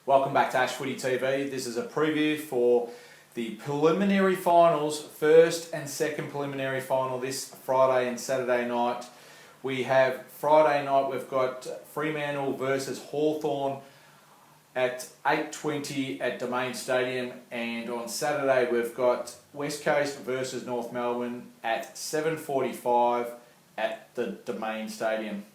Welcome back to Ash Footy TV. This is a preview for the preliminary finals, first and second preliminary final this Friday and Saturday night. We have Friday night, we've got Fremantle versus Hawthorn at 8:20 at Domain Stadium, and on Saturday we've got West Coast versus North Melbourne at 7:45 at the Domain Stadium.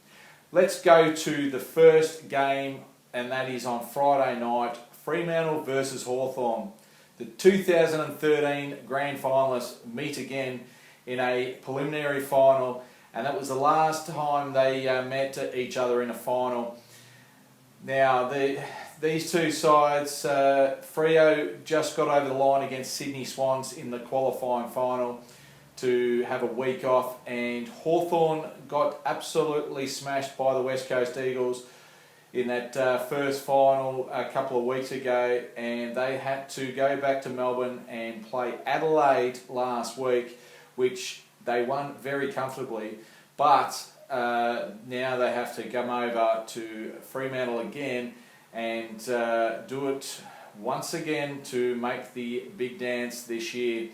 Let's go to the first game, and that is on Friday night, Fremantle versus Hawthorn. The 2013 grand finalists meet again in a preliminary final, and that was the last time they met each other in a final. Now, these two sides, Freo just got over the line against Sydney Swans in the qualifying final to have a week off, and Hawthorn got absolutely smashed by the West Coast Eagles in that first final a couple of weeks ago, and they had to go back to Melbourne and play Adelaide last week, which they won very comfortably, but now they have to come over to Fremantle again and do it once again to make the big dance this year.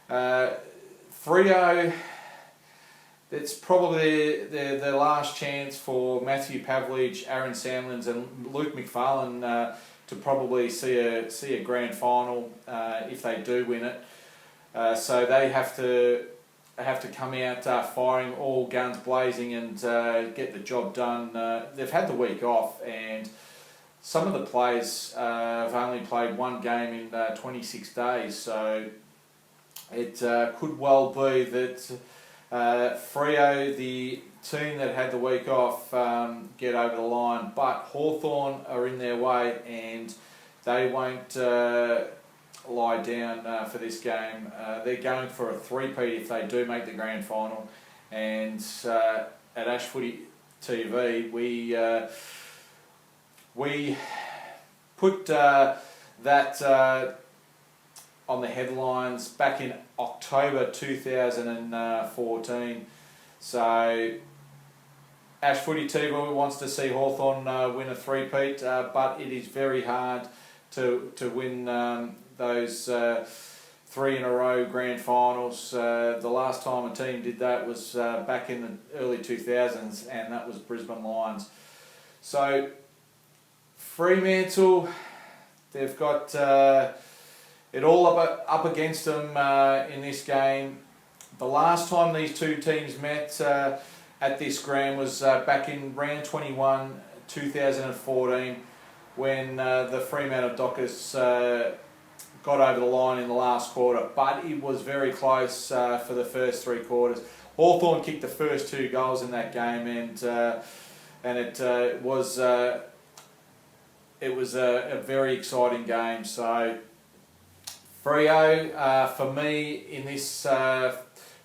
Freo, it's probably the last chance for Matthew Pavlich, Aaron Samlins and Luke McFarlane to probably see a grand final if they do win it. So they have to come out firing all guns blazing and get the job done. They've had the week off, and some of the players have only played one game in 26 days, so it could well be that Freo, the team that had the week off, get over the line, but Hawthorn are in their way and they won't lie down for this game. They're going for a three-peat if they do make the grand final, and at Ash Footy TV we put that on the headlines back in October 2014. So Ash Footy TV wants to see Hawthorn win a three-peat, but it is very hard to win those three in a row grand finals. The last time a team did that was back in the early 2000s, and that was Brisbane Lions. So Fremantle, they've got it all up against them in this game. The last time these two teams met at this grand was back in round 21, 2014, when the Fremantle Dockers got over the line in the last quarter, but it was very close for the first three quarters. Hawthorn kicked the first two goals in that game, and it was a very exciting game. So Freo, for me, in this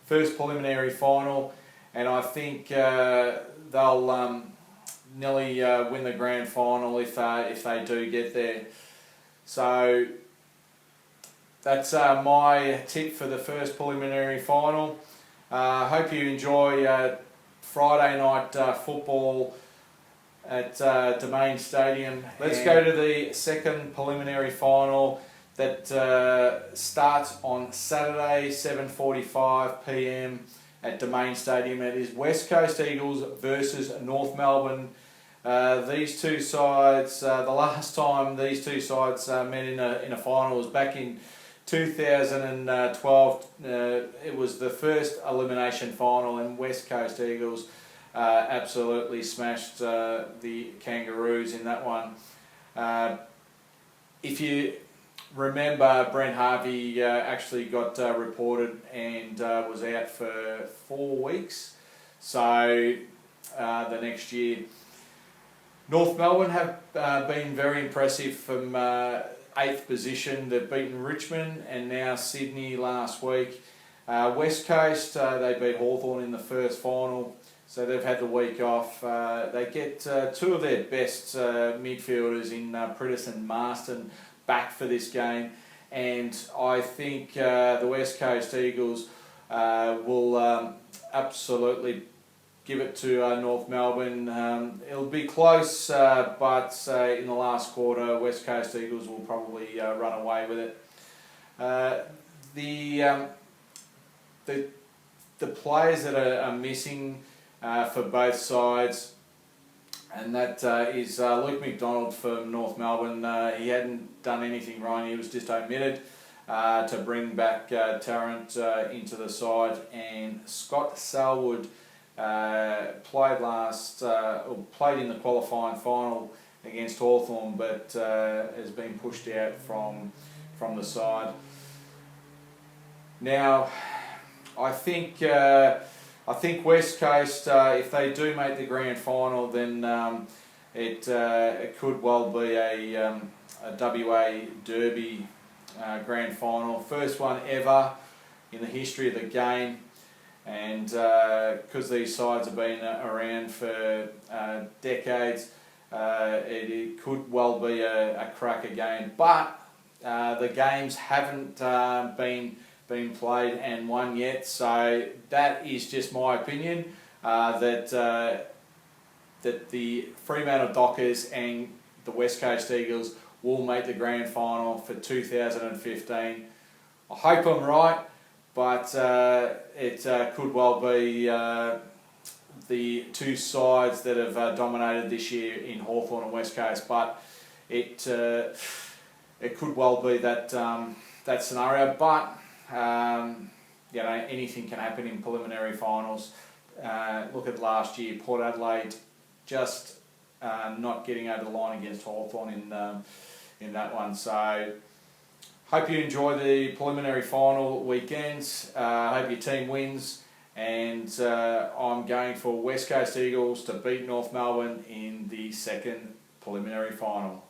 first preliminary final, and I think they'll nearly win the grand final if they do get there. So that's my tip for the first preliminary final. Hope you enjoy Friday night football at Domain Stadium. Let's go to the second preliminary final that starts on Saturday, 7:45 PM at Domain Stadium. It is West Coast Eagles versus North Melbourne. These two sides, the last time these two sides met in a final was back in 2012. It was the first elimination final, and West Coast Eagles absolutely smashed the Kangaroos in that one. If you remember, Brent Harvey actually got reported and was out for 4 weeks, so the next year. North Melbourne have been very impressive from 8th position. They've beaten Richmond and now Sydney last week. West Coast, they beat Hawthorn in the first final, so they've had the week off. They get two of their best midfielders in Priddis and Marston back for this game, and I think the West Coast Eagles will absolutely give it to North Melbourne. It'll be close, but in the last quarter, West Coast Eagles will probably run away with it. The players that are missing for both sides, and that is Luke McDonald from North Melbourne. He hadn't done anything wrong, he was just omitted to bring back Tarrant into the side, and Scott Selwood played in the qualifying final against Hawthorn, but has been pushed out from the side. Now, I think West Coast, if they do make the grand final, then it could well be a WA Derby grand final, first one ever in the history of the game, and because these sides have been around for decades, it could well be a cracker game. But the games haven't been played and won yet, so that is just my opinion, that the Fremantle Dockers and the West Coast Eagles will make the grand final for 2015. I hope I'm right, but it could well be the two sides that have dominated this year in Hawthorn and West Coast, but it could well be that scenario. But anything can happen in preliminary finals. Look at last year, Port Adelaide just not getting over the line against Hawthorn in that one. So hope you enjoy the preliminary final weekends. Hope your team wins, and I'm going for West Coast Eagles to beat North Melbourne in the second preliminary final.